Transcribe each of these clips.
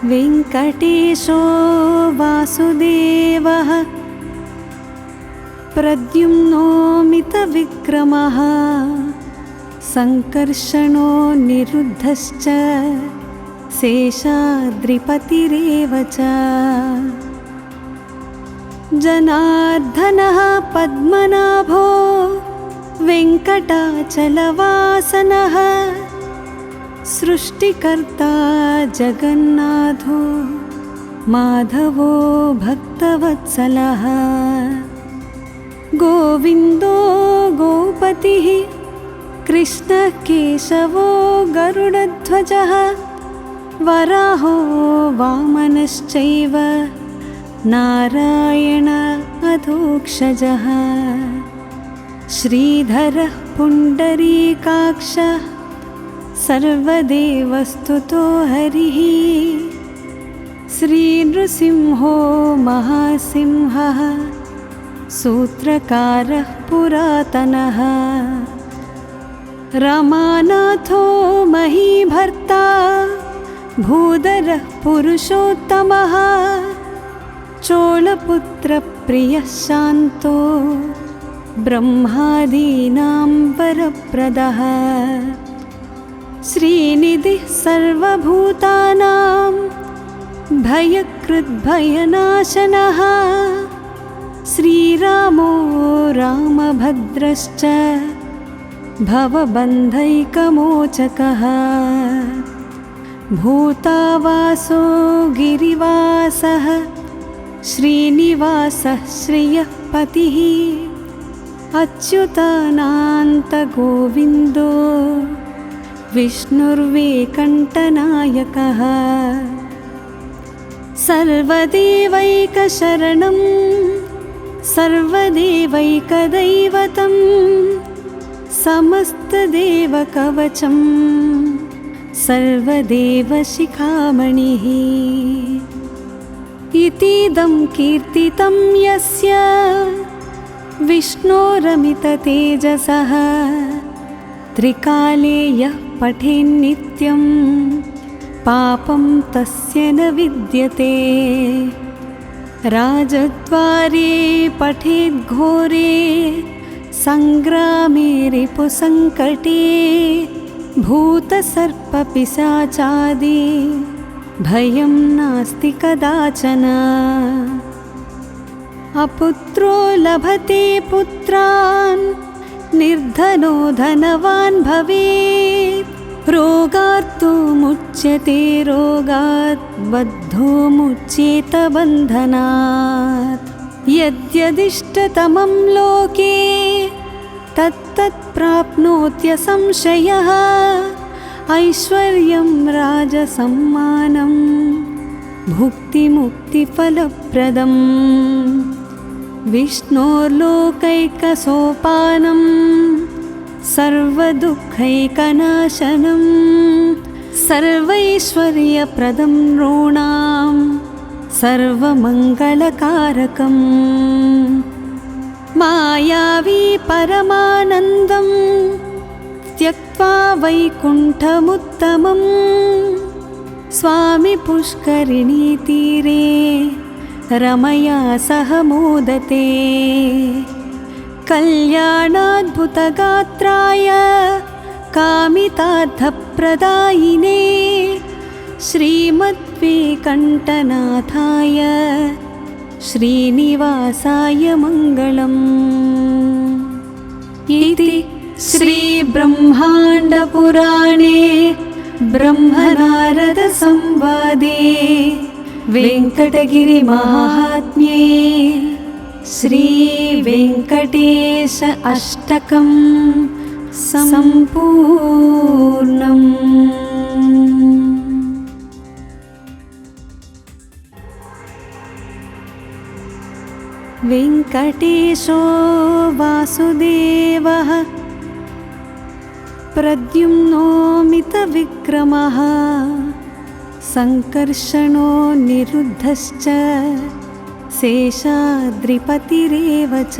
वेङ्कटेशो वासुदेवः प्रद्युम्नो मितविक्रमः सङ्कर्षणो निरुद्धश्च शेषाद्रिपतिरेव च जनार्दनः पद्मनाभो वेङ्कटाचलवासनः सृष्टिकर्ता जगन्नाथो माधवो भक्तवत्सलः गोविन्दो गोपतिः कृष्णः केशवो गरुडध्वजः वराहो वामनश्चैव नारायण अधोक्षजः श्रीधरः पुण्डरीकाक्षः सर्वदेवस्तुतो हरिः श्रीनृसिंहो महासिंहः सूत्रकारः पुरातनः रमानाथो महीभर्ता भूधरः पुरुषोत्तमः चोलपुत्रप्रियः शान्तो ब्रह्मादीनां वरप्रदः श्रीनिधिः सर्वभूतानां भयकृद्भयनाशनः श्रीरामो रामभद्रश्च भवबन्धैकमोचकः भूतावासो गिरिवासः श्रीनिवासः श्रियः पतिः अच्युतानन्तगोविन्दो विष्णुर्वेकण्ठनायकः सर्वदेवैकशरणं सर्वदेवैकदैवतं समस्तदेवकवचं सर्वदेवशिखामणिः इतीदं कीर्तितं यस्य विष्णोरमिततेजसः त्रिकाले यः पठेन्नित्यं पापं तस्य न विद्यते राजद्वारे पठेद्घोरे सङ्ग्रामे रिपुसङ्कटे भूतसर्पपिशाचादि भयं नास्ति कदाचन अपुत्रो लभते पुत्रान् निर्धनो धनवान् भवेत् रोगार्तो मुच्यते रोगात् बद्धो मुच्येत बन्धनात् यद्यदिष्टतमं लोके तत्तत् प्राप्नोत्यसंशयः ऐश्वर्यं राजसम्मानं भुक्तिमुक्तिफलप्रदम् विष्णोर्लोकैकसोपानं सर्वदुःखैकनाशनं सर्वैश्वर्यप्रदं नॄणां सर्वमङ्गलकारकम् मायावी परमानन्दं त्यक्त्वा वैकुण्ठमुत्तमं स्वामी पुष्करिणीतीरे रमया सह मोदते कल्याणाद्भुतगात्राय कामितार्थप्रदायिने श्रीमद्वेकण्ठनाथाय श्रीनिवासाय मङ्गलम् इति श्रीब्रह्माण्डपुराणे ब्रह्मनारदसंवादे वेङ्कटगिरिमाहात्म्ये श्रीवेङ्कटेश अष्टकं सम्पूर्णम्। वेङ्कटेशो वासुदेवः प्रद्युम्नो मितविक्रमः सङ्कर्षणो निरुद्धश्च शेषाद्रिपतिरेव च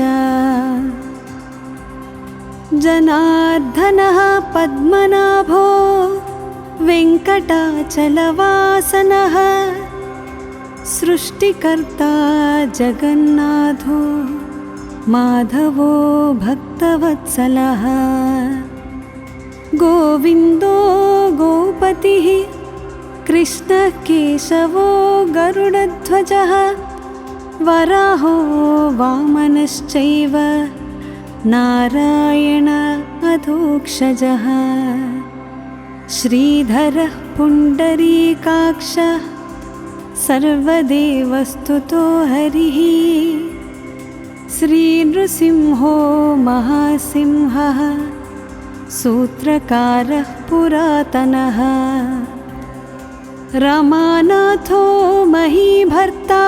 जनार्दनः पद्मनाभो वेङ्कटाचलवासनः सृष्टिकर्ता जगन्नाथो माधवो भक्तवत्सलः गोविन्दो गोपतिः कृष्णः केशवो गरुडध्वजः वराहो वामनश्चैव नारायण अधोक्षजः श्रीधरः पुण्डरीकाक्षः सर्वदेवस्तुतो हरिः श्रीनृसिंहो महासिंहः सूत्रकारः पुरातनः रमानाथो महीभर्ता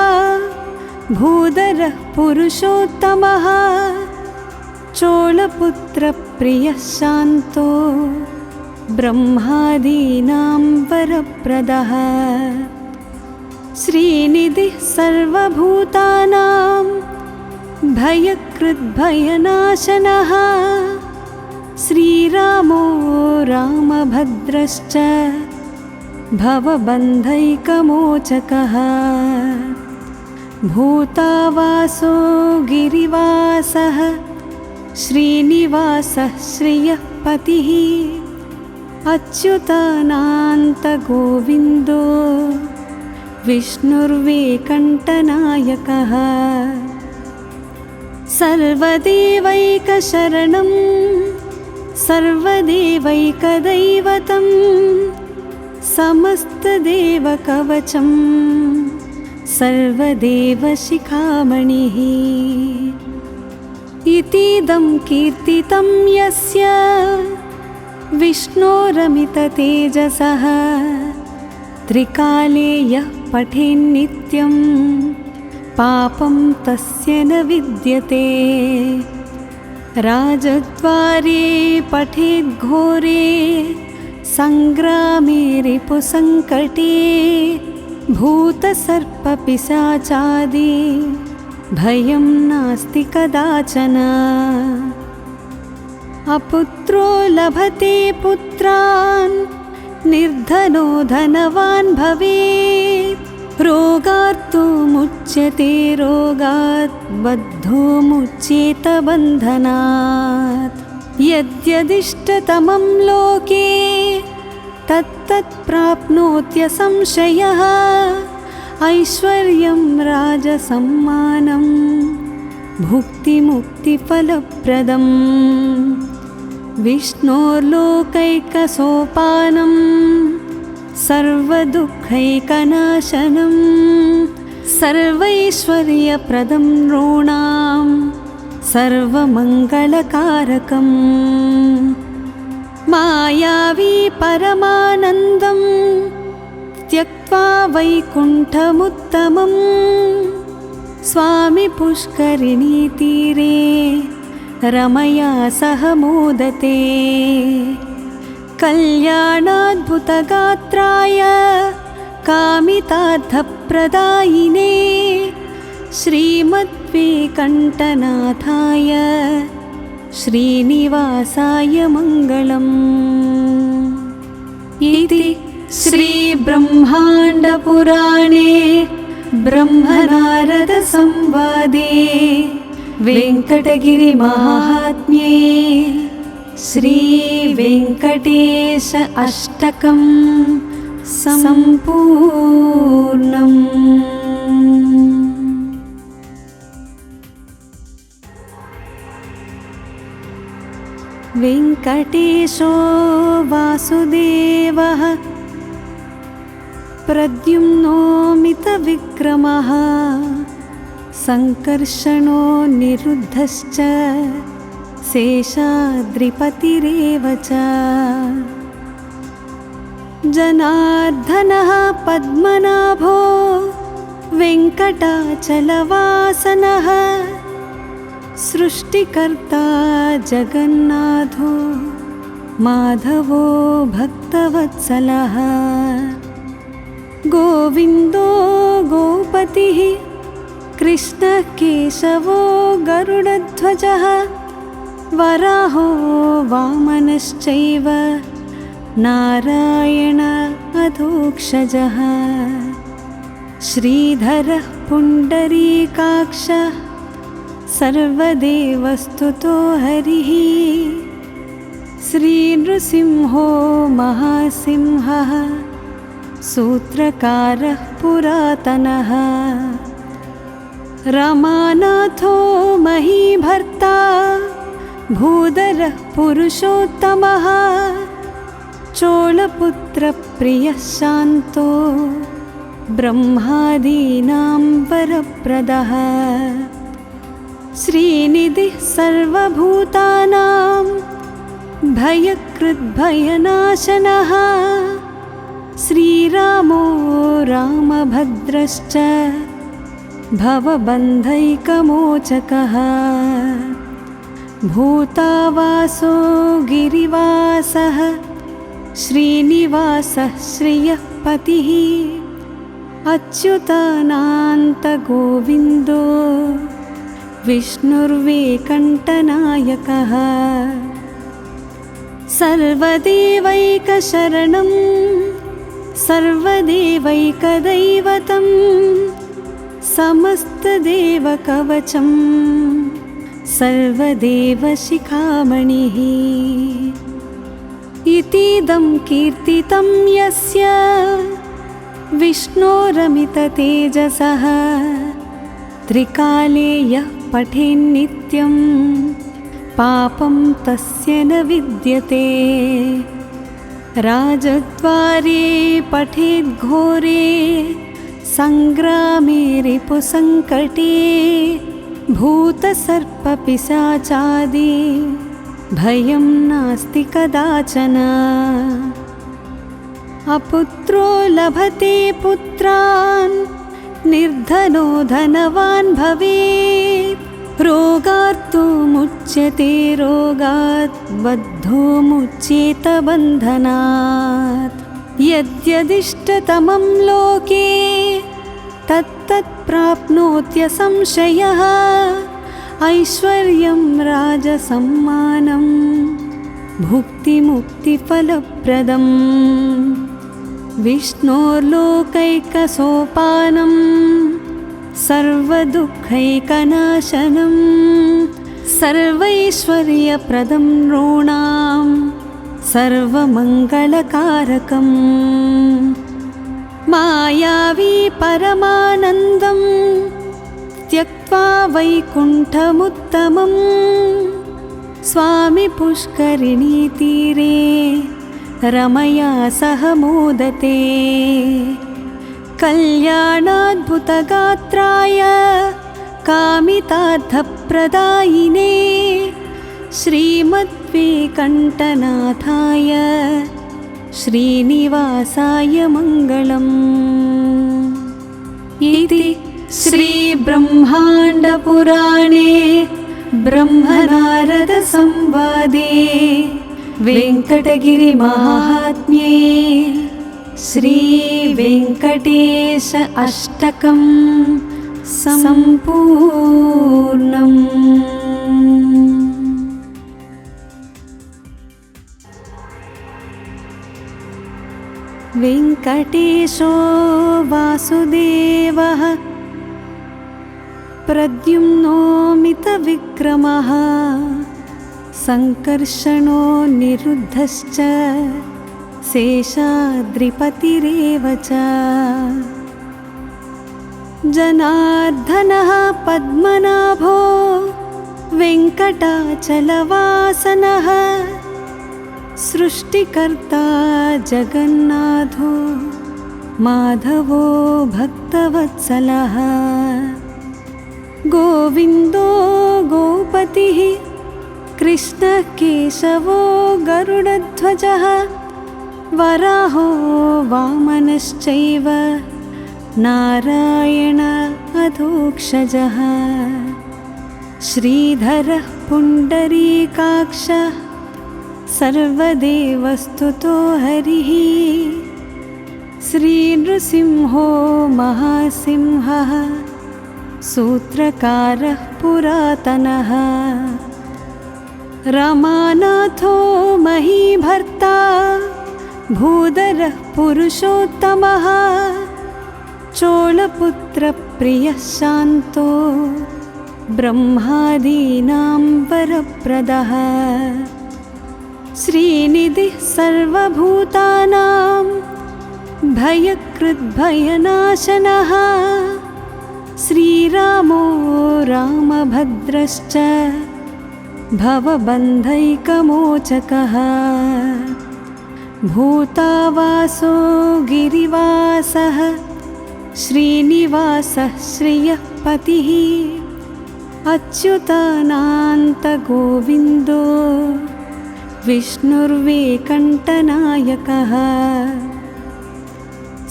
भूधरः पुरुषोत्तमः चोलपुत्रप्रियः शान्तो ब्रह्मादीनां वरप्रदः श्रीनिधिः सर्वभूतानां भयकृद्भयनाशनः श्रीरामो रामभद्रश्च भवबन्धैकमोचकः भूतावासो गिरिवासः श्रीनिवासः श्रियः पतिः अच्युतानन्तगोविन्दो विष्णुर्वेकण्ठनायकः सर्वदेवैकशरणं सर्वदेवैकदैवतं समस्तदेवकवचं सर्वदेवशिखामणिः इतीदं कीर्तितं यस्य विष्णोरमिततेजसः त्रिकाले यः पठेन्नित्यं पापं तस्य न विद्यते राजद्वारे पठेद्घोरे सङ्ग्रामे रिपुसङ्कटे भूतसर्पपिशाचादि भयं नास्ति कदाचन अपुत्रो लभते पुत्रान् निर्धनो धनवान् भवेत् रोगार्तो मुच्यते रोगात् बद्धो मुच्येत बन्धनात् यद्यदिष्टतमं लोके तत्तत् प्राप्नोत्यसंशयः ऐश्वर्यं राजसम्मानं भुक्तिमुक्तिफलप्रदम् विष्णोर्लोकैकसोपानं सर्वदुःखैकनाशनं सर्वैश्वर्यप्रदं नॄणां सर्वमङ्गलकारकम् मायावी परमानन्दं त्यक्त्वा वैकुण्ठमुत्तमं स्वामी पुष्करिणीतीरे रमया सह मोदते कल्याणाद्भुतगात्राय कामितार्थप्रदायिने श्रीमद्वेकण्ठनाथाय श्रीनिवासाय मङ्गलम् इति श्रीब्रह्माण्डपुराणे ब्रह्मनारदसंवादे वेङ्कटगिरिमाहात्म्ये श्रीवेङ्कटेश अष्टकं सम्पूर्णम्। वेङ्कटेशो वासुदेवः प्रद्युम्नो मितविक्रमः सङ्कर्षणो निरुद्धश्च शेषाद्रिपतिरेव च जनार्दनः पद्मनाभो वेङ्कटाचलवासनः सृष्टिकर्ता जगन्नाथो माधवो भक्तवत्सलः गोविन्दो गोपतिः कृष्णः केशवो गरुडध्वजः वराहो वामनश्चैव नारायण अधोक्षजः श्रीधरः पुण्डरीकाक्षः सर्वदेवस्तुतो हरिः श्रीनृसिंहो महासिंहः सूत्रकारः पुरातनः रमानाथो महीभर्ता भूधरः पुरुषोत्तमः चोलपुत्रप्रियः शान्तो ब्रह्मादीनां वरप्रदः श्रीनिधिः सर्वभूतानां भयकृद्भयनाशनः श्रीरामो रामभद्रश्च भवबन्धैकमोचकः भूतावासो गिरिवासः श्रीनिवासः श्रियः पतिः अच्युतानन्तगोविन्दो विष्णुर्वेकण्ठनायकः सर्वदेवैकशरणं सर्वदेवैकदैवतं समस्तदेवकवचं सर्वदेवशिखामणिः इतीदं कीर्तितं यस्य विष्णोरमिततेजसः त्रिकाले यः पठेन्नित्यं पापं तस्य न विद्यते राजद्वारे पठेद्घोरे संग्रामे रिपुसङ्कटे भूतसर्पपिशाचादि भयं नास्ति कदाचन अपुत्रो लभते पुत्रान् निर्धनो धनवान् भवेत् रोगार्तो मुच्यते रोगात् बद्धो मुच्येत बन्धनात् यद्यदिष्टतमं लोके तत्तत् प्राप्नोत्यसंशयः ऐश्वर्यं राजसम्मानं भुक्तिमुक्तिफलप्रदम् विष्णोर्लोकैकसोपानं सर्वदुःखैकनाशनं सर्वैश्वर्यप्रदं नॄणां सर्वमङ्गलकारकम् मायावी परमानन्दं त्यक्त्वा वैकुण्ठमुत्तमं स्वामी पुष्करिणीतीरे रमया सह मोदते कल्याणाद्भुतगात्राय कामितार्थप्रदायिने श्रीमद्वेकण्ठनाथाय श्रीनिवासाय मङ्गलम् इति श्रीब्रह्माण्डपुराणे ब्रह्मनारदसंवादे वेङ्कटगिरिमाहात्म्ये श्रीवेङ्कटेश अष्टकं सम्पूर्णम्। वेङ्कटेशो वासुदेवः प्रद्युम्नो मितविक्रमः सङ्कर्षणो निरुद्धश्च शेषाद्रिपतिरेव च जनार्दनः पद्मनाभो वेङ्कटाचलवासनः सृष्टिकर्ता जगन्नाथो माधवो भक्तवत्सलः गोविन्दो गोपतिः कृष्णः केशवो गरुडध्वजः वराहो वामनश्चैव नारायण अधोक्षजः श्रीधरः पुण्डरीकाक्षः सर्वदेवस्तुतो हरिः श्रीनृसिंहो महासिंहः सूत्रकारः पुरातनः रमानाथो महीभर्ता भूधरः पुरुषोत्तमः चोलपुत्रप्रियः शान्तो ब्रह्मादीनां वरप्रदः श्रीनिधिः सर्वभूतानां भयकृद्भयनाशनः श्रीरामो रामभद्रश्च भवबन्धैकमोचकः भूतावासो गिरिवासः श्रीनिवासः श्रियः पतिः अच्युतानन्तगोविन्दो विष्णुर्वेकण्ठनायकः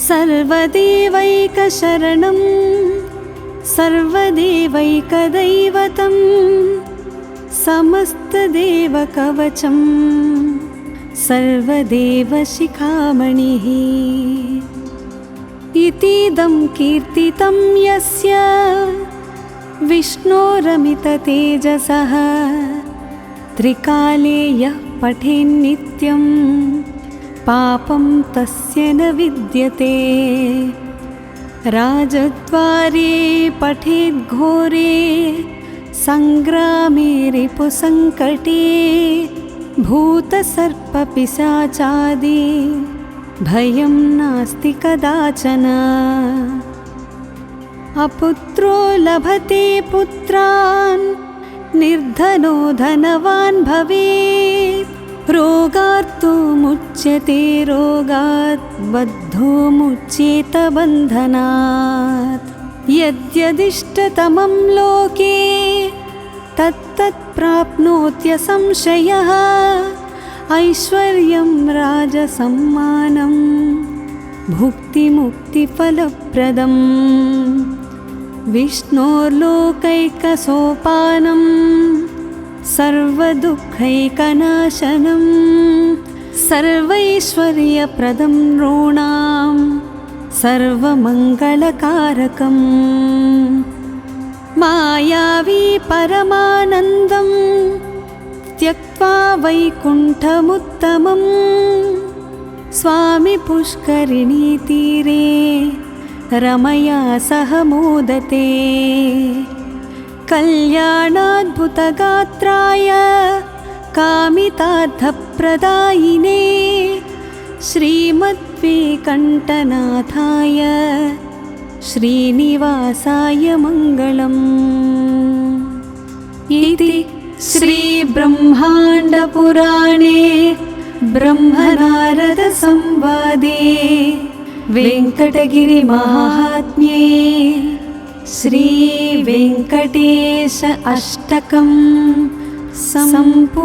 सर्वदेवैकशरणं सर्वदेवैकदैवतं समस्तदेवकवचं सर्वदेवशिखामणिः इतीदं कीर्तितं यस्य विष्णोरमिततेजसः त्रिकाले यः पठेन्नित्यं पापं तस्य न विद्यते राजद्वारे पठेद्घोरे सङ्ग्रामे रिपुसङ्कटे भूतसर्पपिशाचादि भयं नास्ति कदाचन अपुत्रो लभते पुत्रान् निर्धनो धनवान् भवेत् रोगार्तो मुच्यते रोगात् बद्धो मुच्येत बन्धनात् यद्यदिष्टतमं लोके तत्तत् प्राप्नोत्यसंशयः ऐश्वर्यं राजसम्मानं भुक्तिमुक्तिफलप्रदम् विष्णोर्लोकैकसोपानं सर्वदुःखैकनाशनं सर्वैश्वर्यप्रदं नॄणां सर्वमङ्गलकारकम् मायावी परमानन्दं त्यक्त्वा वैकुण्ठमुत्तमं स्वामी पुष्करिणीतीरे रमया सह मोदते कल्याणाद्भुतगात्राय कामितार्थप्रदायिने श्रीमद्वेकण्ठनाथाय श्रीनिवासाय मङ्गलम् इति श्रीब्रह्माण्डपुराणे ब्रह्मनारदसंवादे वेङ्कटगिरिमाहात्म्ये श्रीवेङ्कटेश अष्टकं सम्पूर्णम्।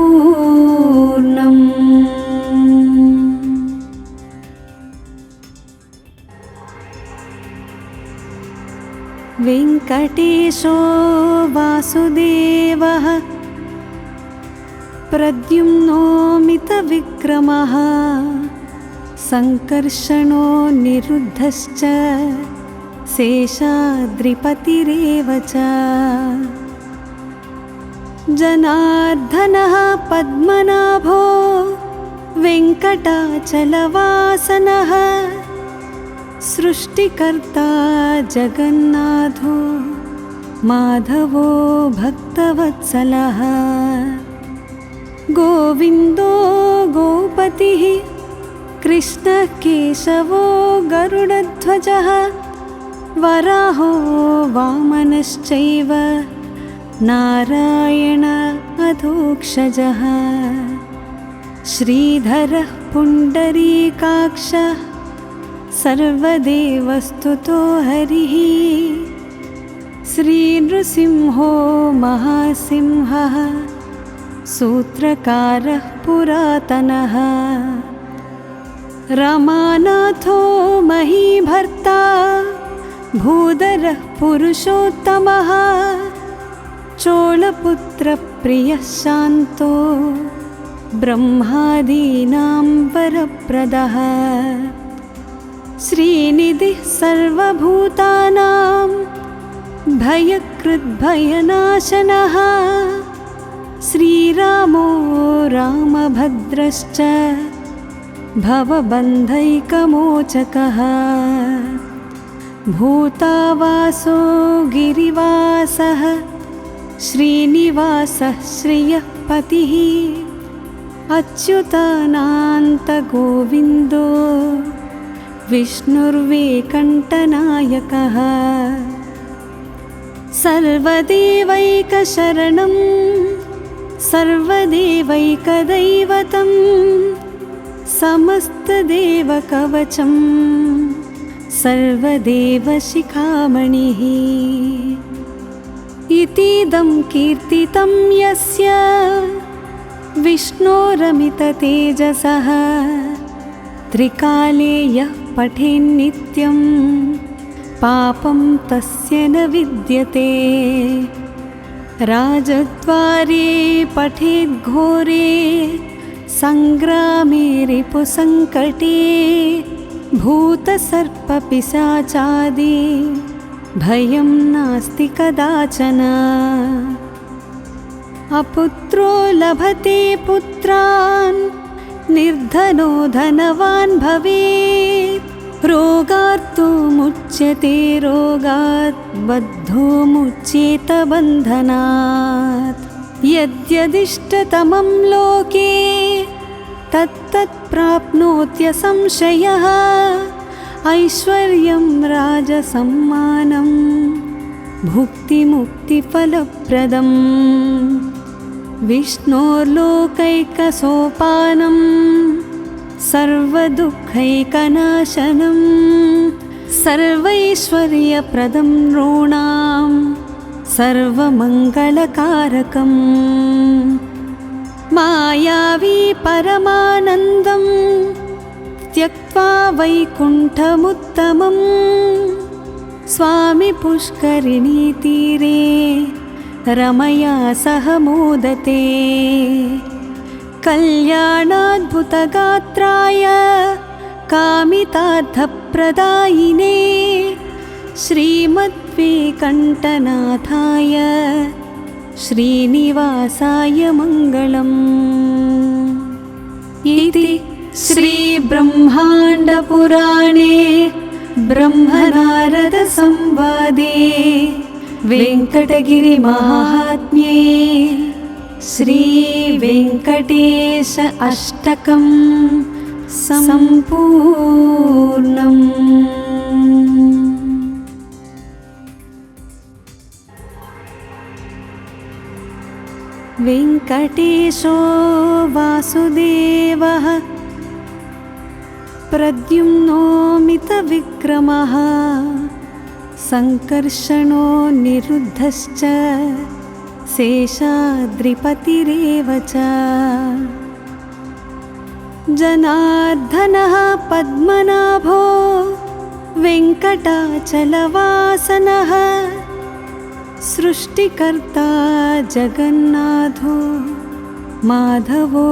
वेङ्कटेशो वासुदेवः प्रद्युम्नो मितविक्रमः सङ्कर्षणो निरुद्धश्च शेषाद्रिपतिरेव च जनार्दनः पद्मनाभो वेङ्कटाचलवासनः सृष्टिकर्ता जगन्नाथो माधवो भक्तवत्सलः गोविन्दो गोपतिः कृष्णः केशवो गरुडध्वजः वराहो वामनश्चैव नारायण अधोक्षजः श्रीधरः पुण्डरीकाक्षः सर्वदेवस्तुतो हरिः श्रीनृसिंहो महासिंहः सूत्रकारः पुरातनः रमानाथो महीभर्ता भूधरः पुरुषोत्तमः चोलपुत्रप्रियः शान्तो ब्रह्मादीनां वरप्रदः श्रीनिधिः सर्वभूतानां भयकृद्भयनाशनः श्रीरामो रामभद्रश्च भवबन्धैकमोचकः भूतावासो गिरिवासः श्रीनिवासः श्रियः पतिः अच्युतानन्तगोविन्दो विष्णुर्वेङ्कटनायकः सर्वदेवैकशरणं सर्वदेवैकदैवतं समस्तदेवकवचं सर्वदेवशिखामणिः इतीदं कीर्तितं यस्य विष्णोरमिततेजसः त्रिकाले यः पठेन्नित्यं पापं तस्य न विद्यते राजद्वारे पठेद्घोरे सङ्ग्रामे रिपुसङ्कटे भूतसर्पपिशाचादि भयं नास्ति कदाचन अपुत्रो लभते पुत्रान् निर्धनो धनवान् भवेत् रोगार्तो मुच्यते रोगात् बद्धो मुच्येत बन्धनात् यद्यदिष्टतमं लोके तत्तत् प्राप्नोत्यसंशयः ऐश्वर्यं राजसम्मानं भुक्तिमुक्तिफलप्रदम् विष्णोर्लोकैकसोपानं सर्वदुःखैकनाशनं सर्वैश्वर्यप्रदं नॄणां सर्वमङ्गलकारकम् मायावी परमानन्दं त्यक्त्वा वैकुण्ठमुत्तमं स्वामी पुष्करिणीतीरे रमया सह मोदते कल्याणाद्भुतगात्राय कामितार्थप्रदायिने श्रीमद्वेङ्कटनाथाय श्रीनिवासाय मङ्गलम् इति श्रीब्रह्माण्डपुराणे ब्रह्मनारदसंवादे वेङ्कटगिरिमाहात्म्ये श्रीवेङ्कटेश अष्टकं सम्पूर्णम्। वेङ्कटेशो वासुदेवः प्रद्युम्नो मितविक्रमः सङ्कर्षणो निरुद्धश्च शेषाद्रिपतिरेव च जनार्दनः पद्मनाभो वेङ्कटाचलवासनः सृष्टिकर्ता जगन्नाथो माधवो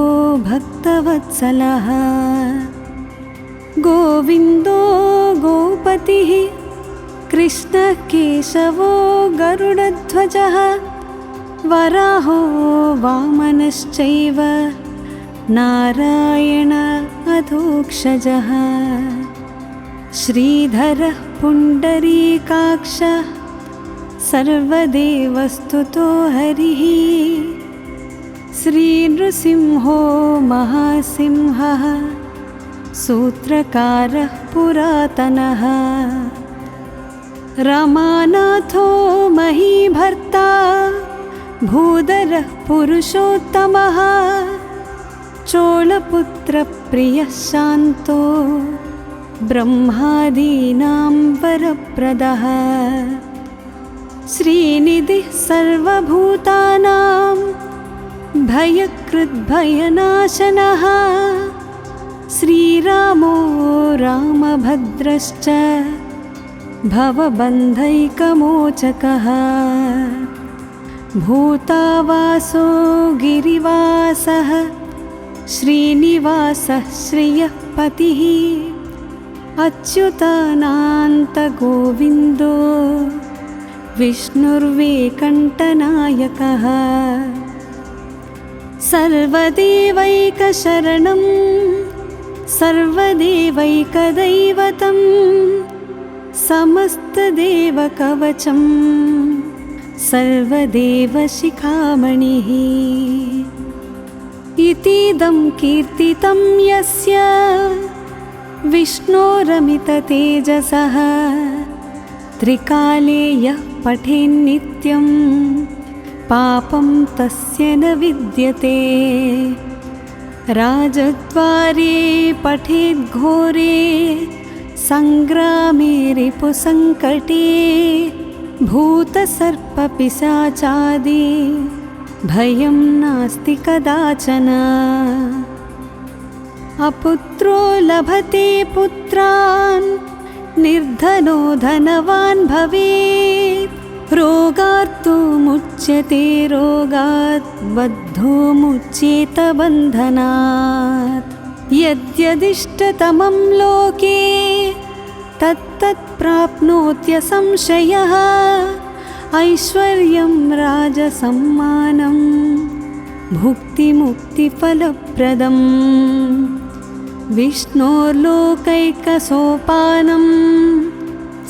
भक्तवत्सलः गोविन्दो गोपतिः कृष्णः केशवो गरुडध्वजः वराहो वामनश्चैव नारायण अधोक्षजः श्रीधरः पुण्डरीकाक्षः सर्वदेवस्तुतो हरिः श्रीनृसिंहो महासिंहः सूत्रकारः पुरातनः रमानाथो महीभर्ता भूधरः पुरुषोत्तमः चोळपुत्रप्रियः शान्तो ब्रह्मादीनां वरप्रदः श्रीनिधिः सर्वभूतानां भयकृद्भयनाशनः श्रीरामो रामभद्रश्च भवबन्धैकमोचकः भूतावासो गिरिवासः श्रीनिवासः श्रियः पतिः अच्युतानन्तगोविन्दो विष्णुर्वेङ्कटनायकः सर्वदेवैकशरणं सर्वदेवैकदैवतं समस्तदेवकवचं सर्वदेवशिखामणिः इतीदं कीर्तितं यस्य विष्णोरमिततेजसः त्रिकाले यः पठेन्नित्यं पापं तस्य न विद्यते राजद्वारे पठेद्घोरे संग्रामे रिपुसङ्कटे भूतसर्पपिशाचादि भयं नास्ति कदाचन अपुत्रो लभते पुत्रान् निर्धनो धनवान् भवेत् रोगार्तो मुच्यते रोगात् बद्धो मुच्येत बन्धनात् यद्यदिष्टतमं लोके तत्तत् प्राप्नोत्यसंशयः ऐश्वर्यं राजसम्मानं भुक्तिमुक्तिफलप्रदम् विष्णोर्लोकैकसोपानं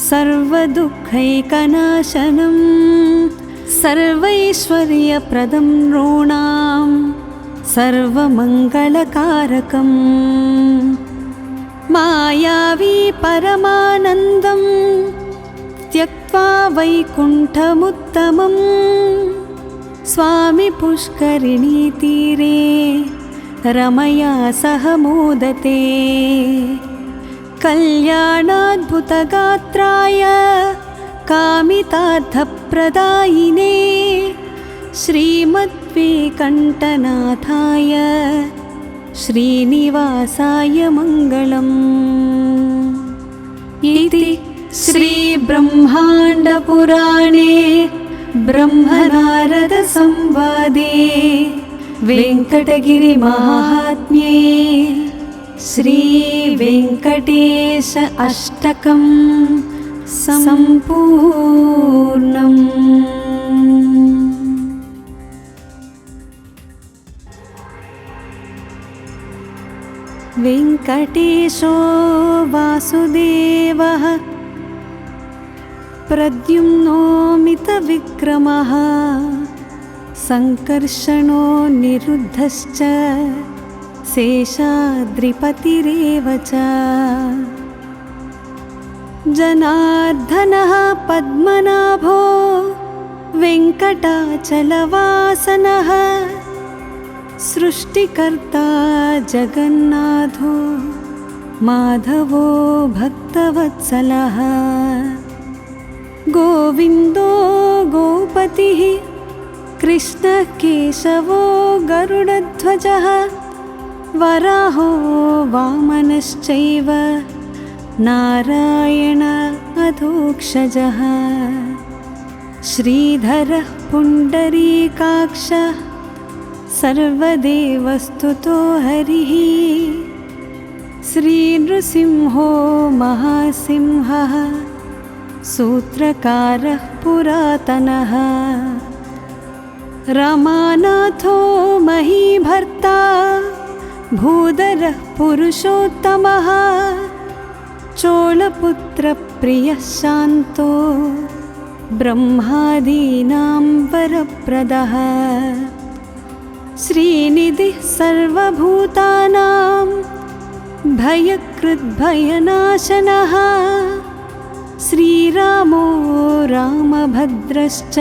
सर्वदुःखैकनाशनं सर्वैश्वर्यप्रदं नॄणां सर्वमङ्गलकारकम् मायावी परमानन्दं त्यक्त्वा वैकुण्ठमुत्तमं स्वामी पुष्करिणीतीरे रमया सह मोदते कल्याणाद्भुतगात्राय कामितार्थप्रदायिने श्रीमद्वेङ्कटनाथाय श्रीनिवासाय मङ्गलम् इति श्रीब्रह्माण्डपुराणे ब्रह्मनारदसंवादे वेङ्कटगिरिमाहात्म्ये श्रीवेङ्कटेश अष्टकं सम्पूर्णम्। वेङ्कटेशो वासुदेवः प्रद्युम्नो मितविक्रमः सङ्कर्षणो निरुद्धश्च शेषाद्रिपतिरेव च जनार्दनः पद्मनाभो वेङ्कटाचलवासनः सृष्टिकर्ता जगन्नाथो माधवो भक्तवत्सलः गोविन्दो गोपतिः कृष्णः केशवो गरुडध्वजः वराहो वामनश्चैव नारायण अधोक्षजः श्रीधरः पुण्डरीकाक्षः सर्वदेवस्तुतो हरिः श्रीनृसिंहो महासिंहः सूत्रकारः पुरातनः रमानाथो महीभर्ता भूधरः पुरुषोत्तमः चोलपुत्रप्रियः शान्तो ब्रह्मादीनां वरप्रदः श्रीनिधिः सर्वभूतानां भयकृद्भयनाशनः श्रीरामो रामभद्रश्च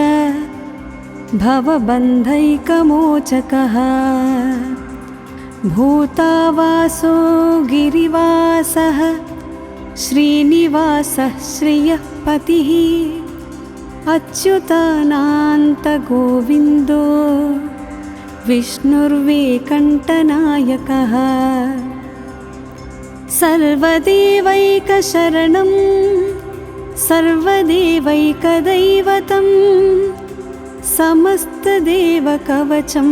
भवबन्धैकमोचकः भूतावासो गिरिवासः श्रीनिवासः श्रियः पतिः अच्युतानन्तगोविन्दो विष्णुर्वेङ्कटनायकः सर्वदेवैकशरणं सर्वदेवैकदैवतं समस्तदेवकवचं